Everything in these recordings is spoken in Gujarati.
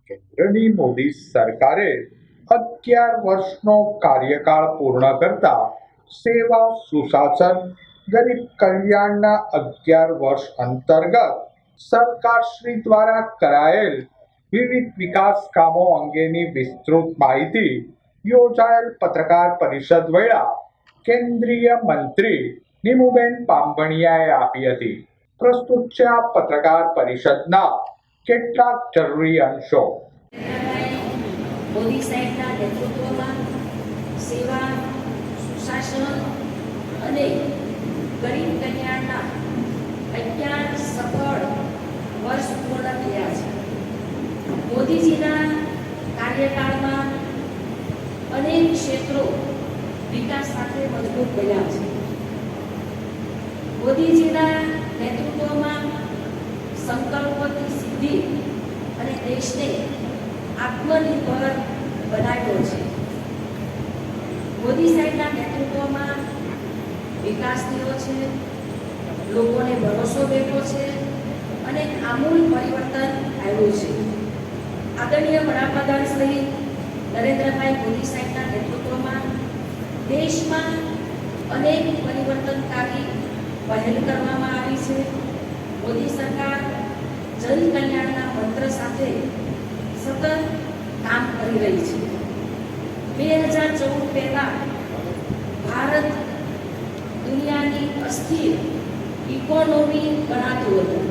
કેન્દ્રની મોદી સરકારે 11 વર્ષનો કાર્યકાળ પૂર્ણ કરતા સેવા સુશાસન ગરીબ કલ્યાણના 11 વર્ષ અંતર્ગત સરકારશ્રી દ્વારા કરાયેલ વિવિધ વિકાસ કામો અંગેની વિસ્તૃત માહિતી યોજાયેલ પત્રકાર પરિષદ વેળા કેન્દ્રીય મંત્રી નીમુબેન બાંભણિયાએ આપી હતી. પ્રસ્તુત છે આ પત્રકાર પરિષદના કેટલાક જરૂરી અંશો. મોદી સાહેબના નેતૃત્વમાં સેવા સુશાસન અને ગરીબ કલ્યાણના 11 સફળ વર્ષ પૂર્ણ થયા છે. મોદીજીના કાર્યકાળમાં અનેક ક્ષેત્રો વિકાસ સાથે મજબૂત બન્યા છે. મોદીજીના નેતૃત્વમાં સંકલ્પોની સિદ્ધિ અને દેશને આત્મનિર્ભર બનાવ્યો છે. મોદી સાહેબના નેતૃત્વમાં વિકાસ થયો છે, લોકોને ભરોસો બેઠો છે અને આમૂલ પરિવર્તન આવ્યું છે. આદરણીય વડાપ્રધાન શ્રી નરેન્દ્રભાઈ મોદી સાહેબના નેતૃત્વમાં દેશમાં અનેક પરિવર્તનકારી પહેલ કરવામાં આવી છે. મોદી સરકાર જન કલ્યાણના મંત્ર સાથે સતત કામ કરી રહી છે. 2014 પહેલા ભારત દુનિયાની અસ્થિર ઇકોનોમી ગણાતું હતું.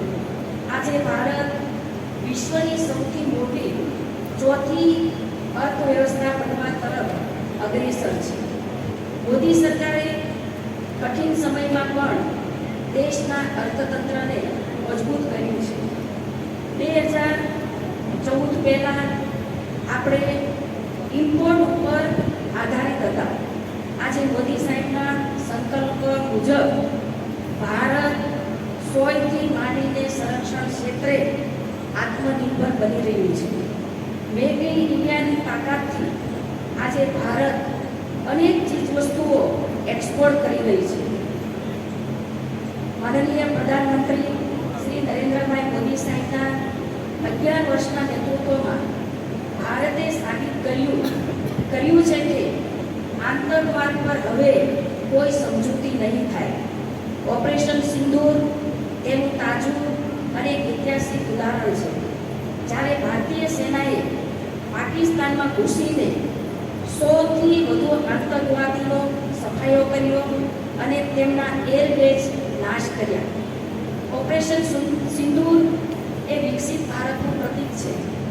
આજે ભારત વિશ્વની સૌથી મોટી ચોથી અર્થવ્યવસ્થા બનવા તરફ અગ્રેસર છે. મોદી સરકારે કઠિન સમયમાં પણ દેશના અર્થતંત્રને મજબૂત કર્યું છે. 2014 પહેલા આપણે ઇમ્પોર્ટ ઉપર આધારિત હતા. આજે મોદી સાહેબના સંકલ્પ મુજબ ભારત સોયથી માંડીને સંરક્ષણ ક્ષેત્રે આત્મનિર્ભર બની રહ્યું છે. મેક ઇન ઇન્ડિયાની તાકાતથી આજે ભારત અનેક ચીજવસ્તુઓ એક્સપોર્ટ કરી રહી છે. માનનીય પ્રધાનમંત્રી શ્રી નરેન્દ્રભાઈ મોદી સાહેબના 11 વર્ષના નેતૃત્વમાં ભારતે સાબિત કર્યું છે કે આતંકવાદ પર હવે કોઈ સમજૂતી નહીં થાય. ઓપરેશન સિંદૂર તેનું તાજું અને ઐતિહાસિક ઉદાહરણ છે. જ્યારે ભારતીય સેનાએ પાકિસ્તાનમાં ઘૂસીને 100થી વધુ આતંકવાદીનો સફાયો કર્યો અને તેમના એરબેઝ નાશ કર્યા. ઓપરેશન સિંદૂર એ વિકસિત ભારતનું પ્રતીક છે.